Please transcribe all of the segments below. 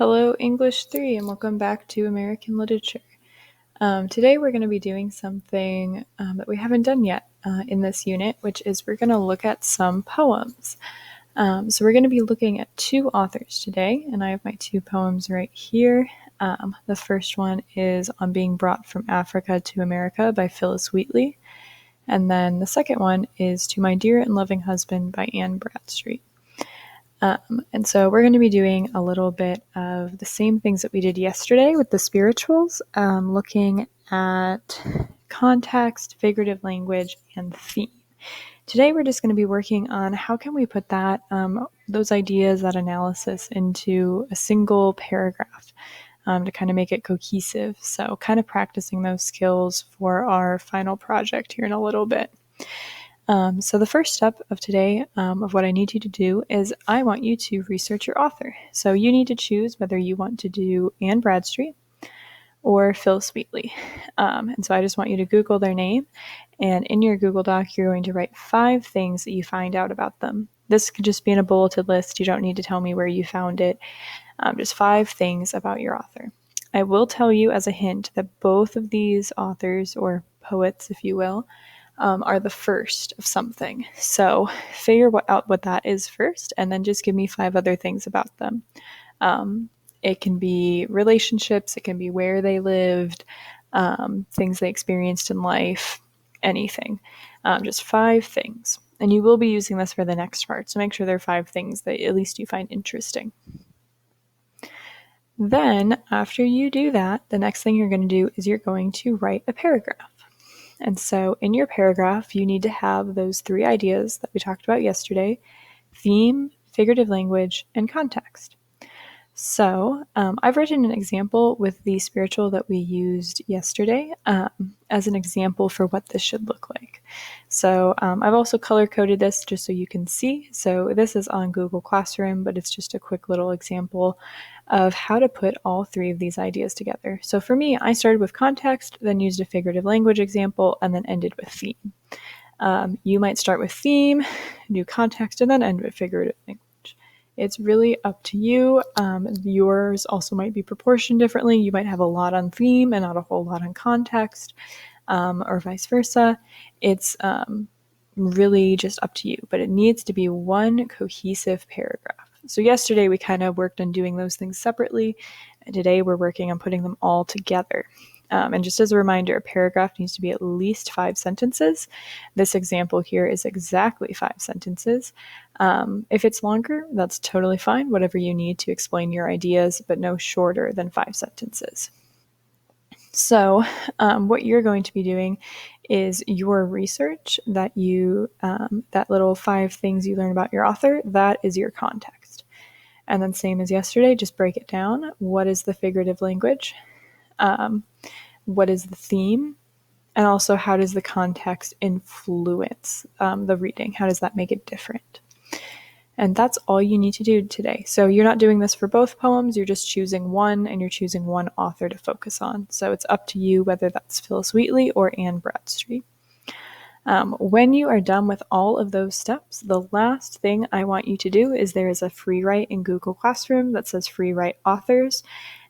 Hello, English 3, and welcome back to American Literature. Today we're going to be doing something that we haven't done yet in this unit, which is we're going to look at some poems. So we're going to be looking at two authors today, and I have my two poems right here. The first one is On Being Brought from Africa to America by Phyllis Wheatley, and then the second one is To My Dear and Loving Husband by Anne Bradstreet. And so we're going to be doing a little bit of the same things that we did yesterday with the spirituals, looking at context, figurative language, and theme. Today we're just going to be working on how can we put that, those ideas, that analysis into a single paragraph to kind of make it cohesive. So kind of practicing those skills for our final project here in a little bit. So the first step of today of what I need you to do is I want you to research your author. So you need to choose whether you want to do Anne Bradstreet or Phyllis Wheatley. And so I just want you to Google their name, and in your Google Doc, you're going to write 5 things that you find out about them. This could just be in a bulleted list. You don't need to tell me where you found it. Just 5 things about your author. I will tell you as a hint that both of these authors, or poets, if you will, are the first of something. So figure out what that is first, and then just give me 5 other things about them. It can be relationships, it can be where they lived, things they experienced in life, anything. Just 5 things. And you will be using this for the next part, so make sure there are 5 things that at least you find interesting. Then, after you do that, the next thing you're going to do is you're going to write a paragraph. And so in your paragraph, you need to have those 3 ideas that we talked about yesterday: theme, figurative language, and context. So I've written an example with the spiritual that we used yesterday as an example for what this should look like. So I've also color-coded this just so you can see. So this is on Google Classroom, but it's just a quick little example of how to put all 3 of these ideas together. So for me, I started with context, then used a figurative language example, and then ended with theme. You might start with theme, do context, and then end with figurative language. It's really up to you. Yours also might be proportioned differently. You might have a lot on theme and not a whole lot on context, or vice versa. It's really just up to you, but it needs to be one cohesive paragraph. So yesterday we kind of worked on doing those things separately, and today we're working on putting them all together. And just as a reminder, a paragraph needs to be at least 5 sentences. This example here is exactly 5 sentences. If it's longer, that's totally fine, whatever you need to explain your ideas, but no shorter than 5 sentences. So what you're going to be doing is your research that that little 5 things you learn about your author, that is your context. And then same as yesterday, just break it down. What is the figurative language? What is the theme? And also, how does the context influence the reading? How does that make it different? And that's all you need to do today. So you're not doing this for both poems, you're just choosing one, and you're choosing one author to focus on. So it's up to you whether that's Phyllis Wheatley or Anne Bradstreet. When you are done with all of those steps, the last thing I want you to do is there is a free write in Google Classroom that says free write authors.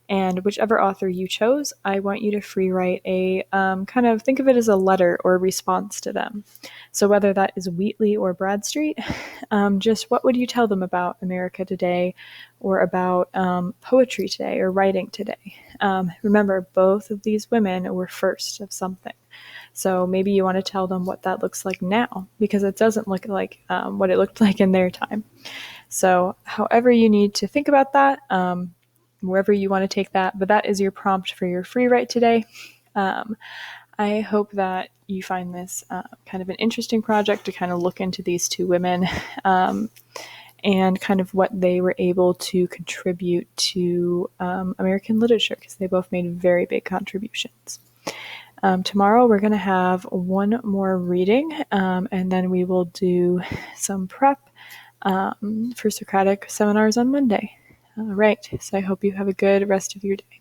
And whichever author you chose, I want you to free write a kind of think of it as a letter or a response to them. So whether that is Wheatley or Bradstreet, just what would you tell them about America today, or about poetry today, or writing today? Remember, both of these women were first of something. So maybe you want to tell them what that looks like now, because it doesn't look like what it looked like in their time. So however you need to think about that, wherever you want to take that, but that is your prompt for your free write today. I hope that you find this kind of an interesting project to kind of look into these 2 women and kind of what they were able to contribute to American literature, because they both made very big contributions. Tomorrow we're going to have one more reading, and then we will do some prep for Socratic seminars on Monday. All right, so I hope you have a good rest of your day.